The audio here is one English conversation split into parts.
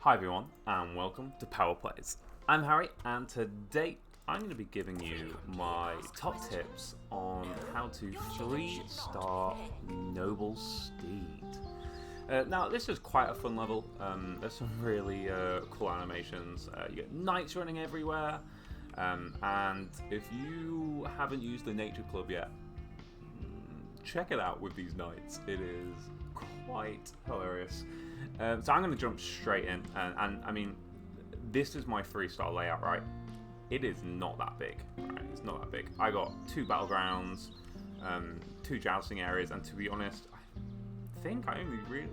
Hi everyone, and welcome to Power Plays. I'm Harry, and today I'm going to be giving you my top tips on how to 3-star Noblestead. Now, this is quite a fun level. There's some really cool animations. You get knights running everywhere, and if you haven't used the Nature Club yet, check it out with these knights. It is quite hilarious. So I'm going to jump straight in, and I mean, this is my 3-star layout, right? It is not that big, right? It's not that big. I got 2 battlegrounds, 2 jousting areas, and to be honest, I think I only really,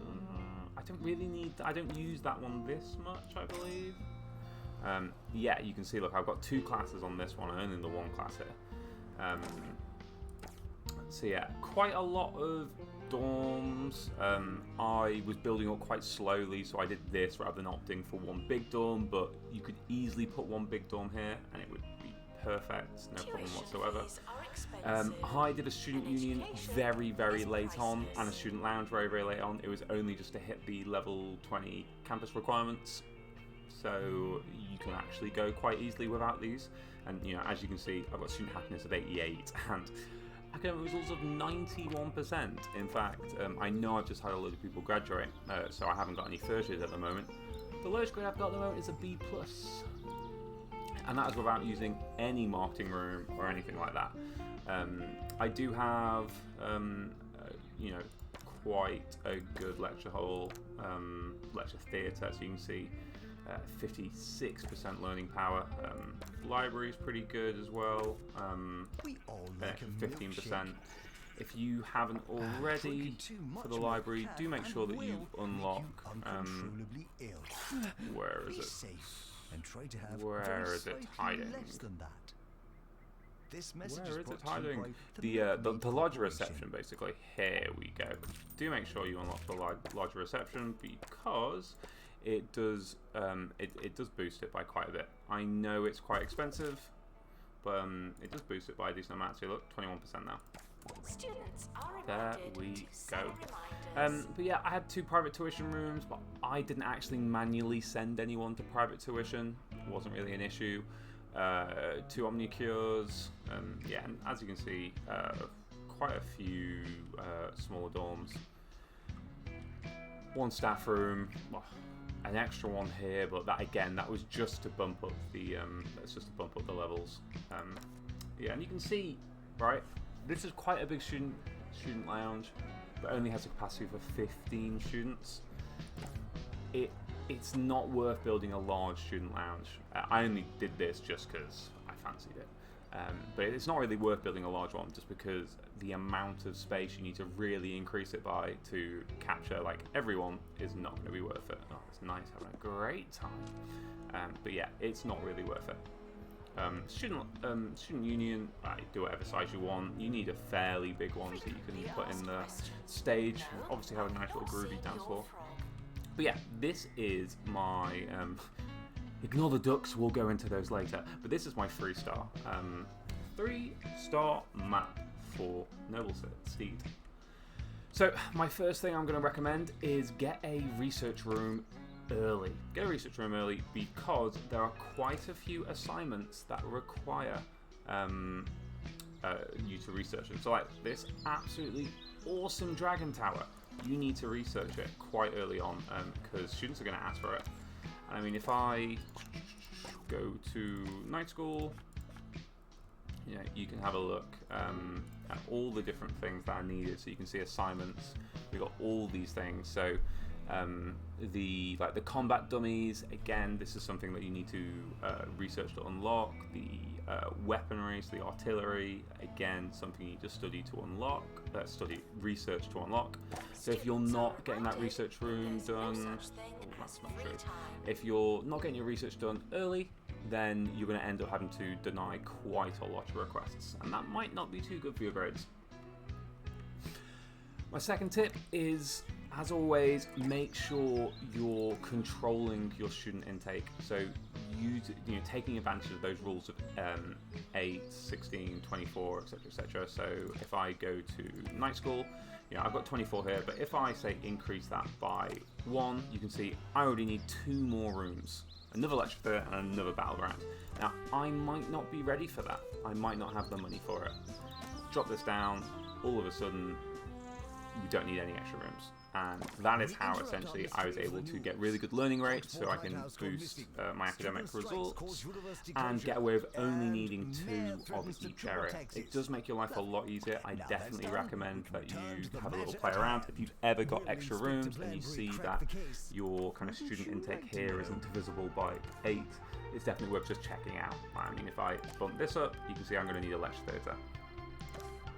I don't use that one this much, I believe. Yeah, you can see, look, I've got 2 classes on this one, only the 1 class here. So yeah, quite a lot of dorms. I was building up quite slowly, so I did this rather than opting for 1 big dorm, but you could easily put 1 big dorm here and it would be perfect, no problem whatsoever. I did a student union very late on and a student lounge very late on. It was only just to hit the level 20 campus requirements, so you can actually go quite easily without these. And you know, as you can see, I've got student happiness of 88 and academic results of 91%. In fact, I know I've just had a load of people graduate, so I haven't got any 30s at the moment. The lowest grade I've got at the moment is a B+, and that is without using any marketing room or anything like that. I do have, you know, quite a good lecture hall, lecture theatre, so you can see 56% learning power. Library is pretty good as well. 15%. If you haven't already for the library, do make sure that you unlock. Where is it? Where is it hiding? Where is it hiding? The lodger reception, basically. Here we go. Do make sure you unlock the lodger reception because it does boost it by quite a bit. I know it's quite expensive, but it does boost it by a decent amount. So look, 21% now. There we go. But yeah, I had 2 private tuition rooms, but I didn't actually manually send anyone to private tuition. It wasn't really an issue. 2 omnicures. Yeah, and as you can see, quite a few smaller dorms. 1 staff room. Well, an extra one here, but that again, that was just to bump up the levels. Yeah, and you can see, right, this is quite a big student lounge, but only has a capacity for 15 students. It's not worth building a large student lounge. I only did this just because I fancied it. But it's not really worth building a large one just because the amount of space you need to really increase it by to capture like everyone is not going to be worth it. Oh, it's nice having a great time. But yeah, it's not really worth it. Student union, do whatever size you want. You need a fairly big one so you can put in the stage. Obviously have a nice little groovy dance floor. But yeah, this is my ignore the ducks, we'll go into those later. But this is my 3-star. 3-star map for Noblestead. So my first thing I'm going to recommend is get a research room early. Get a research room early because there are quite a few assignments that require you to research it. So like this absolutely awesome dragon tower, you need to research it quite early on because students are going to ask for it. I mean, if I go to night school, you know, you can have a look at all the different things that are needed. So you can see assignments. We've got all these things. So the combat dummies. Again, this is something that you need to research to unlock. The weaponry, so the artillery. Again, something you need to study to unlock. Research to unlock. So if you're not getting that research room done, that's not true. If you're not getting your research done early, then you're going to end up having to deny quite a lot of requests, and that might not be too good for your grades. My second tip is, as always, make sure you're controlling your student intake. So taking advantage of those rules of 8, 16, 24, etc., etc. So if I go to night school, I've got 24 here, but if I say increase that by 1, you can see I already need 2 more rooms, another lecture theatre and another battleground. Now I might not be ready for that. I might not have the money for it. Drop this down, all of a sudden we don't need any extra rooms. And that is how essentially I was able to get really good learning rates, so I can boost my academic results and get away with only needing 2 of each area. It does make your life a lot easier. I definitely recommend that you have a little play around. If you've ever got extra rooms and you see that your kind of student intake here isn't divisible by 8, it's definitely worth just checking out. I mean, if I bump this up, you can see I'm going to need a lecture theatre,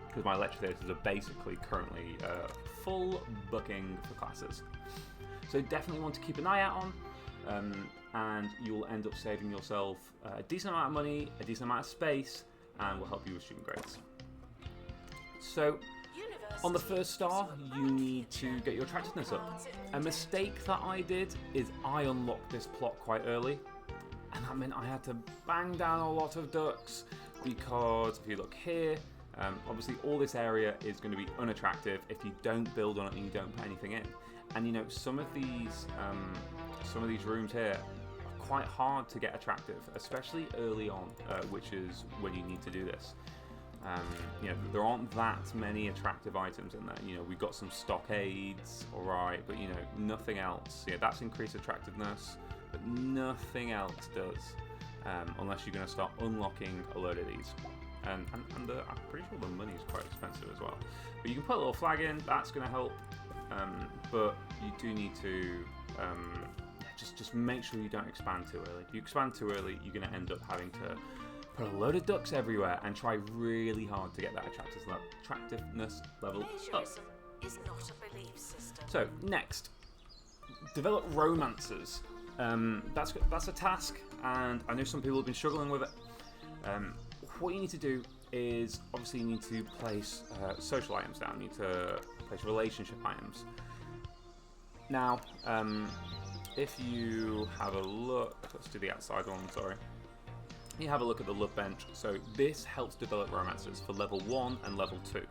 because my lecture theatres are basically currently full booking for classes. So definitely want to keep an eye out on, and you'll end up saving yourself a decent amount of money, a decent amount of space, and will help you with student grades. So on the first star, you need to get your attractiveness up. A mistake that I did is I unlocked this plot quite early, and that meant I had to bang down a lot of ducks, because if you look here, obviously all this area is going to be unattractive if you don't build on it and you don't put anything in. And some of these rooms here are quite hard to get attractive, especially early on, which is when you need to do this. There aren't that many attractive items in there. We've got some stockades, alright, but nothing else. That's increased attractiveness, but nothing else does, unless you're going to start unlocking a load of these. And I'm pretty sure the money is quite expensive as well. But you can put a little flag in, that's going to help. But you do need to just make sure you don't expand too early. If you expand too early, you're going to end up having to put a load of ducks everywhere and try really hard to get that attractiveness level up. Is not a belief system. So next, develop romances. That's a task, and I know some people have been struggling with it. What you need to do is, obviously you need to place social items down, you need to place relationship items. Now, if you have a look, let's do the outside one, sorry. You have a look at the love bench, so this helps develop romances for level 1 and level 2.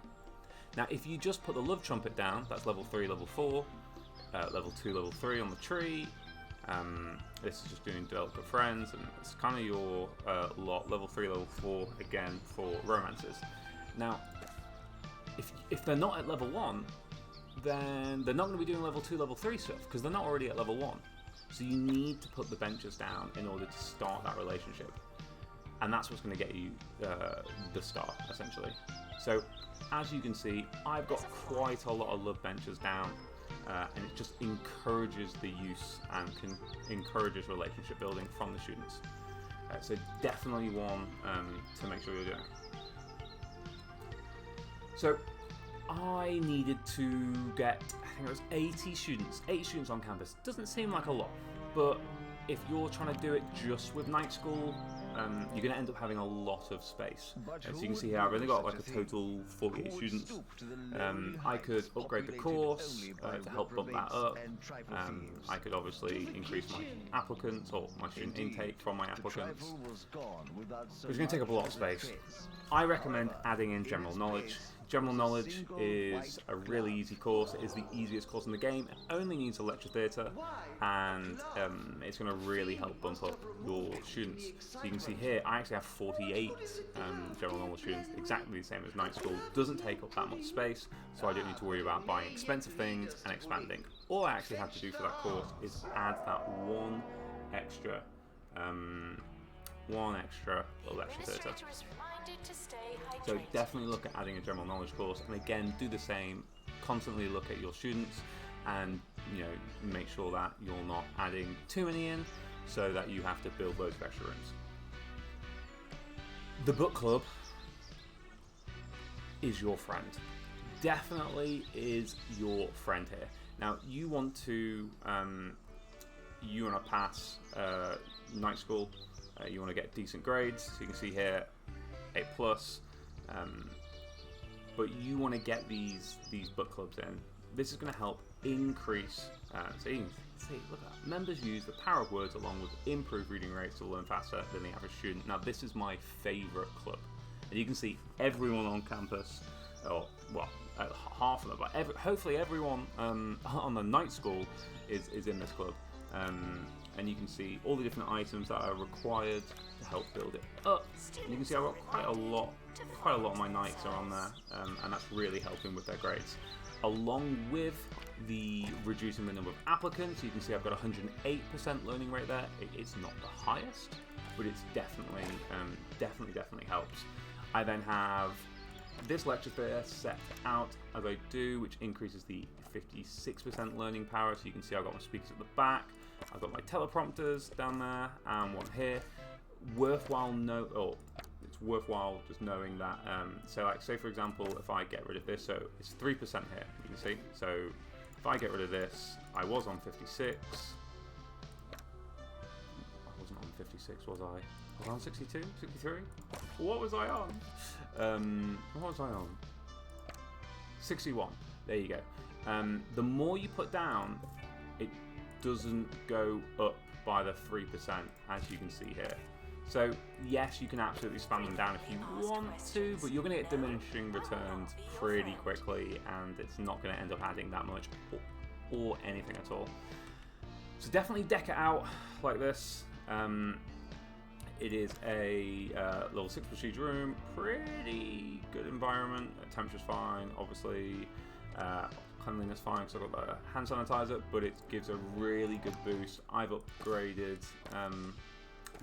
Now if you just put the love trumpet down, that's level 3, level 4, level 2, level 3 on the tree. This is just doing develop good friends, and it's kind of your lot, level 3, level 4, again, for romances. Now, if they're not at level 1, then they're not going to be doing level 2, level 3 stuff, because they're not already at level 1. So you need to put the benches down in order to start that relationship. And that's what's going to get you the star, essentially. So, as you can see, I've got quite a lot of love benches down. And it just encourages the use and encourages relationship building from the students. So definitely one to make sure you're doing. So I needed to get, I think it was 80 students on campus. Doesn't seem like a lot, but if you're trying to do it just with night school, you're going to end up having a lot of space. So you can see here I've only got like a total 48 students. I could upgrade the course to help bump that up. I could obviously increase my applicants or my student intake from my applicants. It's going to take up a lot of space. I recommend adding in general knowledge. General knowledge is a really easy course. It is the easiest course in the game. It only needs a lecture theatre, and it's going to really help bump up your students. So you can see here, I actually have 48 general knowledge students, exactly the same as night school. Doesn't take up that much space, so I don't need to worry about buying expensive things and expanding. All I actually have to do for that course is add that one extra lecture theatre. So definitely look at adding a general knowledge course, and again do the same. Constantly look at your students, and make sure that you're not adding too many in, so that you have to build loads of extra rooms. The book club is your friend. Definitely is your friend here. Now you want to pass night school. You want to get decent grades. So you can see here, 8+. But you want to get these book clubs in this is going to help increase, so you can see, look at that. Members use the power of words along with improved reading rates to learn faster than the average student. Now, this is my favourite club. And you can see everyone on campus, or, well, half of them, but hopefully everyone on the night school is in this club. And you can see all the different items that are required to help build it up. And you can see I've got quite a lot of my knights are on there, and that's really helping with their grades. Along with the reducing the number of applicants, you can see I've got 108% learning rate there. It's not the highest, but it's definitely helps. I then have this lecture theatre set out as I do, which increases the 56% learning power. So you can see I've got my speakers at the back, I've got my teleprompters down there, and one here. It's worthwhile just knowing that. So, like, say for example, if I get rid of this, so it's 3% here. You can see. So if I get rid of this, I was on 56. I wasn't on 56, was I? Was I on 62? 63? What was I on? 61. There you go. The more you put down, it doesn't go up by the 3%, as you can see here. So yes, you can absolutely spam them down if you want to, but you're going to get diminishing returns pretty quickly, and it's not going to end up adding that much or anything at all. So definitely deck it out like this. It is a level 6 procedure room, pretty good environment. Temperature's fine, obviously. Cleanliness fine because I've got the hand sanitizer, but it gives a really good boost. I've upgraded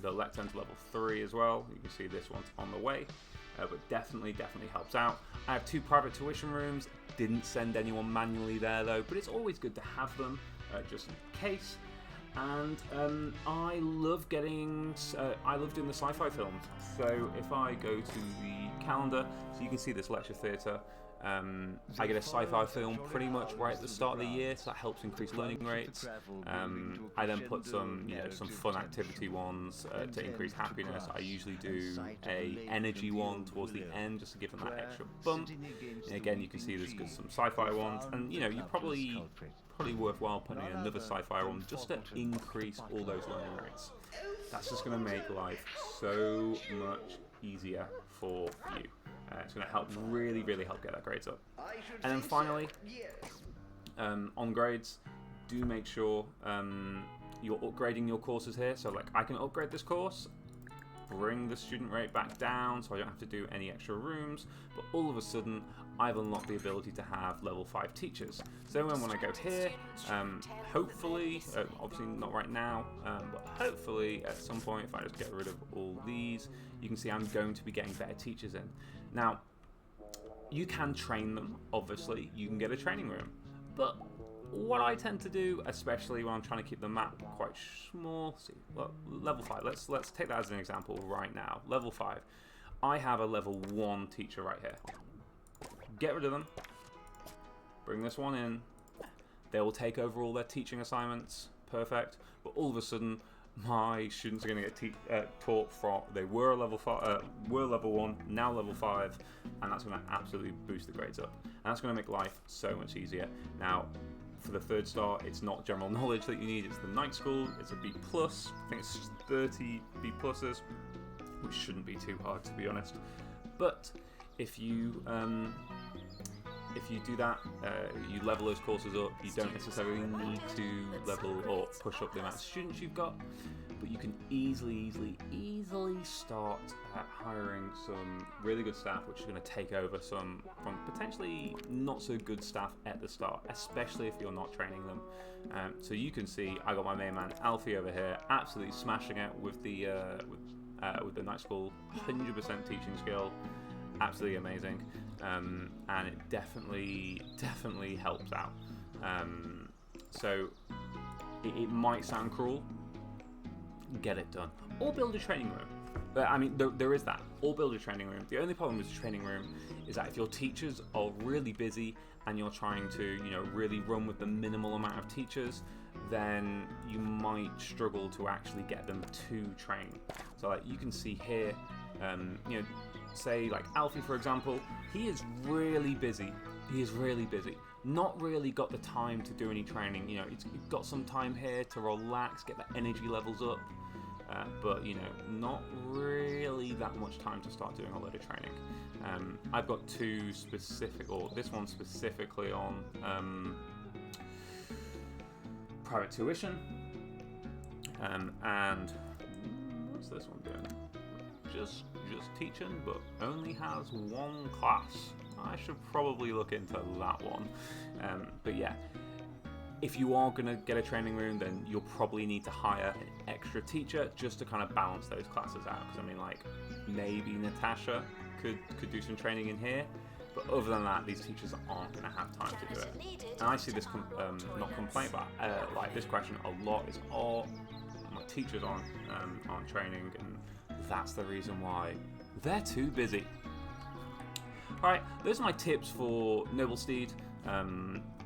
the lectern to level 3 as well. You can see this one's on the way, but definitely helps out. I have 2 private tuition rooms. Didn't send anyone manually there though, but it's always good to have them just in case. And I love doing the sci-fi films. So if I go to the calendar, so you can see this lecture theatre. I get a sci-fi film pretty much right at the start of the year, so that helps increase learning rates. I then put some fun activity ones to increase happiness. I usually do a energy one towards the end just to give them that extra bump. And again, you can see there's some sci-fi ones, and you probably worthwhile putting in another sci-fi one just to increase all those learning rates. That's just going to make life so much easier for you. It's going to help really help get that grades up. And then finally, on grades, do make sure you're upgrading your courses here. So like I can upgrade this course, bring the student rate back down so I don't have to do any extra rooms, but all of a sudden I've unlocked the ability to have level 5 teachers. So when I go here, hopefully, obviously not right now, but hopefully at some point if I just get rid of all these, you can see I'm going to be getting better teachers in. Now, you can train them, obviously, you can get a training room, but what I tend to do, especially when I'm trying to keep the map quite small, level 5, let's take that as an example right now. Level 5, I have a level 1 teacher right here. Get rid of them, bring this one in, they will take over all their teaching assignments, perfect, but all of a sudden my students are going to get taught from, they were level 1, now level 5, and that's going to absolutely boost the grades up, and that's going to make life so much easier. Now, for the 3rd star, it's not general knowledge that you need, it's the night school, it's a B+, I think it's 30 B+, which shouldn't be too hard to be honest, but if you do that, you level those courses up, you don't necessarily need to level or push up the amount of students you've got, but you can easily start hiring some really good staff, which is going to take over some from potentially not so good staff at the start, especially if you're not training them. So you can see I got my main man Alfie over here, absolutely smashing it with the night school, 100% teaching skill, absolutely amazing. And it definitely helps out. So it might sound cruel, get it done, or build a training room. I mean, there is that, or build a training room. The only problem with the training room is that if your teachers are really busy and you're trying to really run with the minimal amount of teachers, then you might struggle to actually get them to train. So like you can see here, say like Alfie for example, he is really busy. not really got the time to do any training. You know, it's got some time here to relax, get the energy levels up, but you know, not really that much time to start doing a load of training. I've got two specific, or this one specifically on private tuition, and what's this one doing? Just teaching, but only has one class. I should probably look into that one. But yeah, if you are going to get a training room, then you'll probably need to hire an extra teacher just to kind of balance those classes out. Because I mean, like, maybe Natasha could do some training in here, but other than that, these teachers aren't going to have time to do it. And I see this not complaint, but like this question a lot is, oh, my teachers aren't training, and that's the reason why they're too busy. Alright, those are my tips for Noblestead.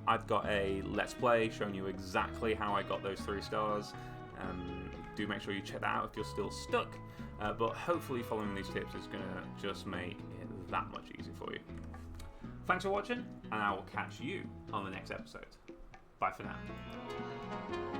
I've got a Let's Play showing you exactly how I got those 3 stars. Do make sure you check that out if you're still stuck. But hopefully following these tips is going to just make it that much easier for you. Thanks for watching, and I will catch you on the next episode. Bye for now.